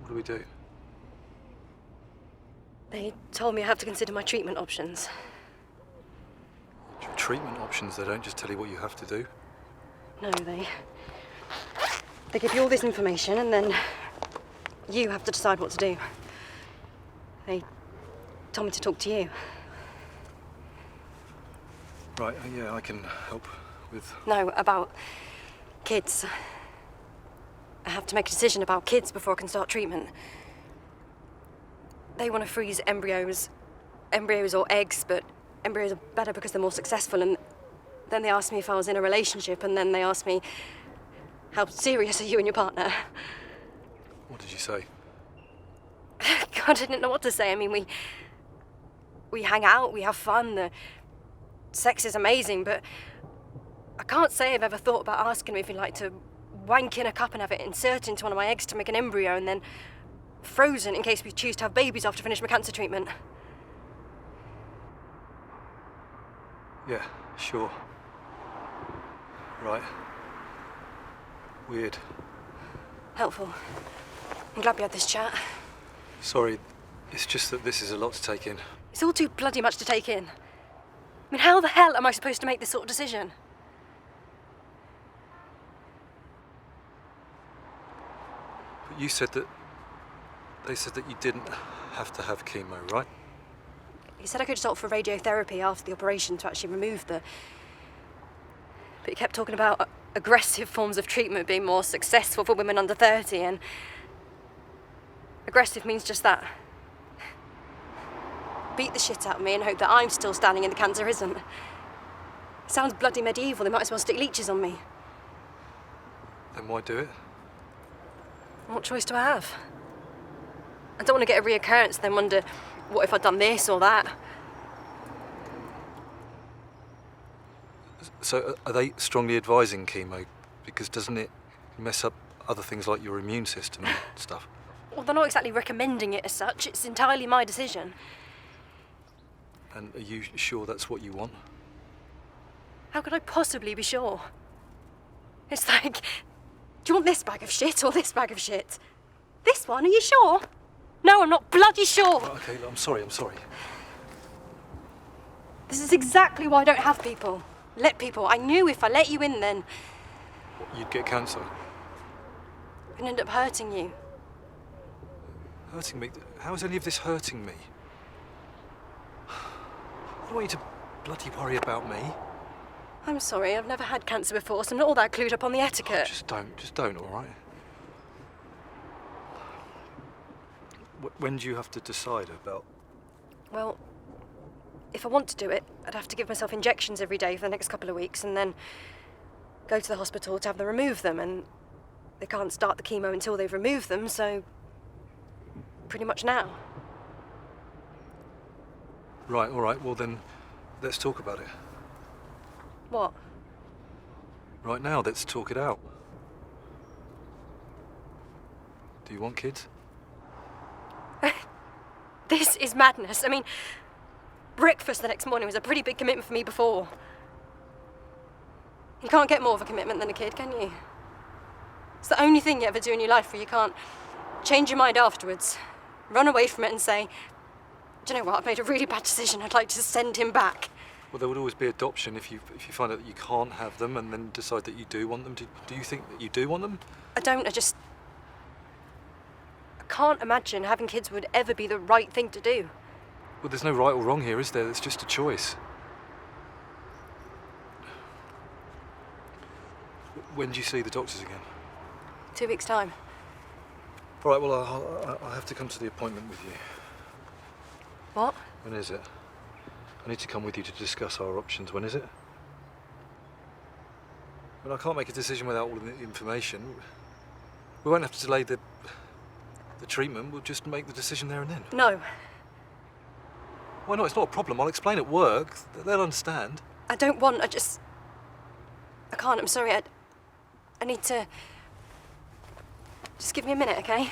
What do we do? They told me I have to consider my treatment options. Treatment options? They don't just tell you what you have to do? No, they give you all this information and then you have to decide what to do. They told me to talk to you. Right, yeah, I can help with... No, about kids. I have to make a decision about kids before I can start treatment. They want to freeze embryos or eggs, but embryos are better because they're more successful. And then they asked me if I was in a relationship, and then they asked me, how serious are you and your partner? What did you say? God, I didn't know what to say. I mean, we hang out, we have fun, the sex is amazing, but I can't say I've ever thought about asking him if he'd like to wank in a cup and have it inserted into one of my eggs to make an embryo and then frozen in case we choose to have babies after finish my cancer treatment. Yeah, sure. Right. Weird. Helpful. I'm glad we had this chat. Sorry, it's just that this is a lot to take in. It's all too bloody much to take in. I mean, how the hell am I supposed to make this sort of decision? But you said that... They said that you didn't have to have chemo, right? He said I could just opt for radiotherapy after the operation to actually remove the... But he kept talking about aggressive forms of treatment being more successful for women under 30, and... aggressive means just that. Beat the shit out of me and hope that I'm still standing and the cancer isn't. It sounds bloody medieval. They might as well stick leeches on me. Then why do it? What choice do I have? I don't want to get a reoccurrence and then wonder, what if I'd done this or that? So are they strongly advising chemo? Because doesn't it mess up other things like your immune system and stuff? Well, they're not exactly recommending it as such. It's entirely my decision. And are you sure that's what you want? How could I possibly be sure? It's like, do you want this bag of shit or this bag of shit? This one, are you sure? No, I'm not bloody sure. Okay, I'm sorry. This is exactly why I don't have people. Let people. I knew if I let you in then... You'd get cancer? I'd end up hurting you. Hurting me? How is any of this hurting me? I don't want you to bloody worry about me. I'm sorry, I've never had cancer before, so I'm not all that clued up on the etiquette. Oh, just don't, all right? When do you have to decide about... Well, if I want to do it, I'd have to give myself injections every day for the next couple of weeks and then go to the hospital to have them remove them, and they can't start the chemo until they've removed them, so pretty much now. Right, all right, well then, let's talk about it. What? Right now, let's talk it out. Do you want kids? This is madness. I mean, breakfast the next morning was a pretty big commitment for me before. You can't get more of a commitment than a kid, can you? It's the only thing you ever do in your life where you can't change your mind afterwards, run away from it and say, do you know what, I've made a really bad decision, I'd like to send him back. Well, there would always be adoption if you find out that you can't have them and then decide that you do want them. Do you think that you do want them? I don't, I can't imagine having kids would ever be the right thing to do. Well, there's no right or wrong here, is there? It's just a choice. When do you see the doctors again? 2 weeks' time. All right, well, I'll have to come to the appointment with you. What? When is it? I need to come with you to discuss our options. When is it? Well, I can't make a decision without all of the information. We won't have to delay the treatment. We'll just make the decision there and then. No. Why not? It's not a problem. I'll explain at work. They'll understand. I don't want, I can't, I'm sorry, I need to... Just give me a minute, okay?